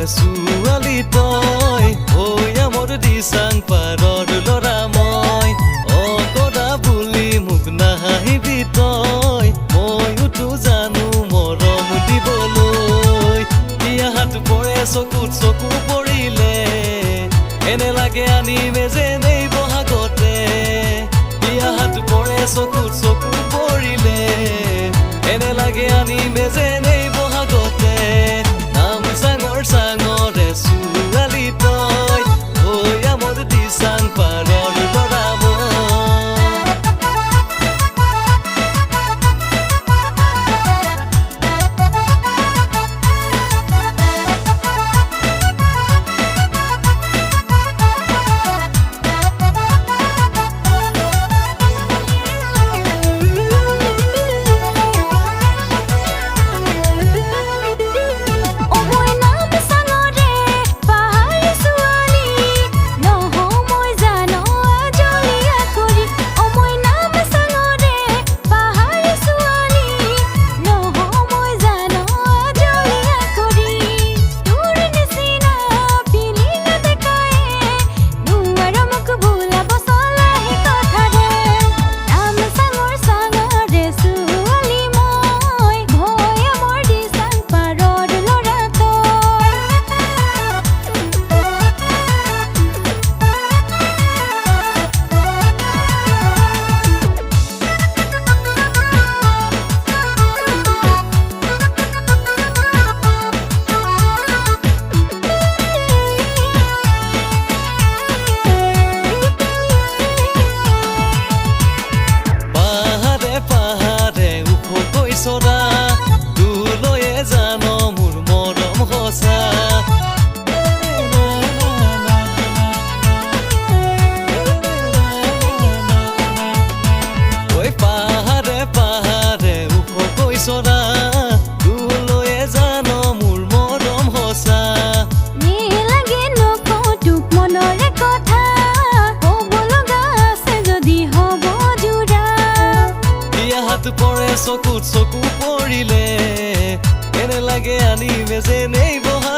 ছোৱালী তই হৈয়া মোৰ দিচাং পাৰৰ ল'ৰা মই অকৰা বুলি মোক নাহাঁহিবি তই ময়োতো জানো মৰম দিবলৈ বিয়া হাত পৰে চকুত চকু পৰিলে এনে লাগে আনিমে যেনেই বহাগতে বিয়া হাত পৰে চকুত চকু পৰিলে এনে লাগে আনিমে যেনেই বহাগতে নাম চাঙৰ চাঙৰে ছোৱালী তই হৈয়া মোৰ দিচাং পাৰৰ ল'ৰা মই দুলৈয়ে জানো মোৰ মৰম সঁচা ঐ পাহাৰে পাহাৰে ওখকৈ চৰা দুলৈয়ে জানো মোৰ মৰম সঁচা লাগে নকওঁ তোক মনৰে কথা ক'ব লগা আছে যদি হ'ব জোৰা বিয়া হাত পৰে চকুত চকু পৰিলে এনে লাগে আনিমে যেনেই বহা